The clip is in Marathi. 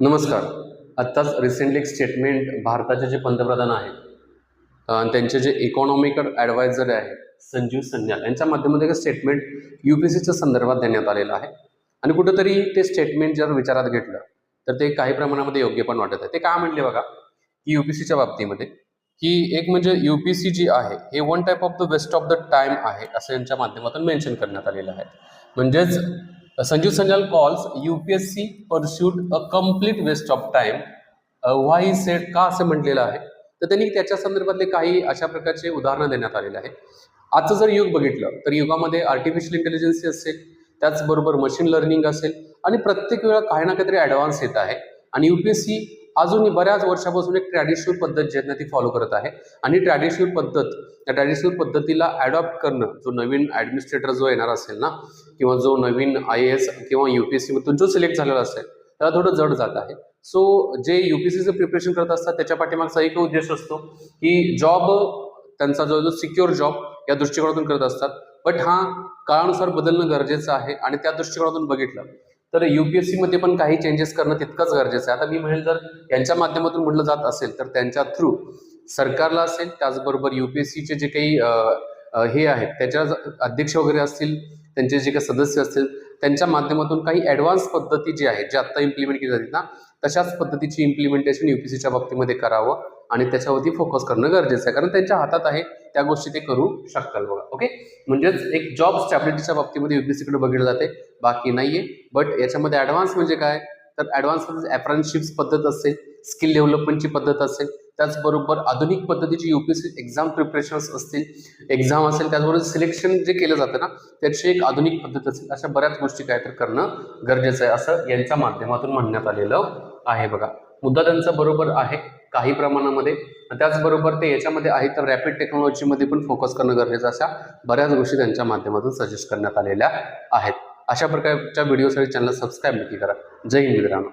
नमस्कार. आत्ताच रिसेंटली एक स्टेटमेंट भारताचे जे पंतप्रधान आहेत त्यांचे जे इकॉनॉमिकल ॲडवायझर आहे संजीव सन्याल यांच्या माध्यमातून एक स्टेटमेंट UPSCच्या संदर्भात देण्यात आलेलं आहे आणि कुठंतरी ते स्टेटमेंट जर विचारात घेतलं तर ते काही प्रमाणामध्ये योग्य पण वाटत आहे. ते काय म्हणले बघा की UPSCच्या बाबतीमध्ये की एक म्हणजे UPSC जी आहे हे one type of the waste of the time आहे असं यांच्या माध्यमातून मेन्शन करण्यात आलेलं आहे. म्हणजेच Sanjeev Sanyal calls UPSC pursuit a complete waste of time. Why said का असं म्हटलेलं आहे तर त्यांनी त्याच्या संदर्भातले काही अशा प्रकारचे उदाहरणं देण्यात आलेले आहे. आजचं जर युग बघितलं तर युगामध्ये आर्टिफिशियल इंटेलिजन्सी असेल, त्याचबरोबर मशीन लर्निंग असेल आणि प्रत्येक वेळा काही ना काहीतरी ॲडव्हान्स येत आहे आणि UPSC अजूनही बऱ्याच वर्षापासून एक ट्रॅडिशनल पद्धत जी आहे ना ती फॉलो करत आहे आणि त्या ट्रॅडिशनल पद्धतीला ॲडॉप्ट करणं जो नवीन ॲडमिनिस्ट्रेटर जो येणार असेल ना किंवा जो नवीन IAS किंवा UPSCमधून जो सिलेक्ट झालेला असेल त्याला थोडं जड जात आहे. सो जे UPSCचं प्रिपरेशन करत असतात त्याच्या पाठीमागचा एक उद्देश असतो की जॉब त्यांचा जो सिक्युअर जॉब या दृष्टिकोनातून करत असतात. बट हा काळानुसार बदलणं गरजेचं आहे आणि त्या दृष्टिकोनातून बघितलं तर UPSC मध्ये पण काही चेंजेस करणं तितकंच गरजेचं आहे. आता मी म्हणेल जर यांच्या माध्यमातून म्हटलं जात असेल तर त्यांच्या थ्रू सरकारला असेल, त्याचबरोबर UPSCचे जे काही हे आहेत त्याच्या अध्यक्ष वगैरे असतील, त्यांचे जे काही सदस्य असतील त्यांच्या माध्यमातून काही ॲडव्हान्स पद्धती जी आहेत जे आत्ता इम्प्लिमेंट केली जाते ना तशाच पद्धतीची इम्प्लिमेंटेशन UPSCच्या बाबतीमध्ये करावं आणि त्याच्यावरती फोकस करणं गरजेचं आहे कारण त्यांच्या हातात आहे त्या गोष्टी ते करू शकतात बघा. ओके, म्हणजेच एक जॉब स्टॅबिलिटीच्या बाबतीमध्ये UPSCकडे बघितलं जाते, बाकी नाहीये. बट याच्यामध्ये ॲडव्हान्स म्हणजे काय तर ॲडव्हान्समध्ये अप्रेंटिसशिप्स पद्धत असेल, स्किल डेव्हलपमेंटची पद्धत असेल, त्याचबरोबर आधुनिक पद्धतीची UPSC एक्झाम प्रिपरेशन्स असतील, एक्झाम असेल, त्याचबरोबर सिलेक्शन जे केलं जातं ना त्याची एक आधुनिक पद्धत असेल, अशा बऱ्याच गोष्टी काय तर करणं गरजेचं आहे असं यांच्या माध्यमातून म्हणण्यात आलेलं आहे बघा. मुद्दा त्यांचा बरोबर आहे काही प्रमाणामध्ये, त्याचबरोबर ते याच्यामध्ये आहे तर रॅपिड टेक्नॉलॉजीमध्ये पण फोकस करणं गरजेचं, अशा बऱ्याच गोष्टी त्यांच्या माध्यमातून सजेस्ट करण्यात आलेल्या आहेत. अशा प्रकारच्या व्हिडिओसाठी चॅनल सबस्क्राईब नक्की करा. जय हिंद मित्रांनो.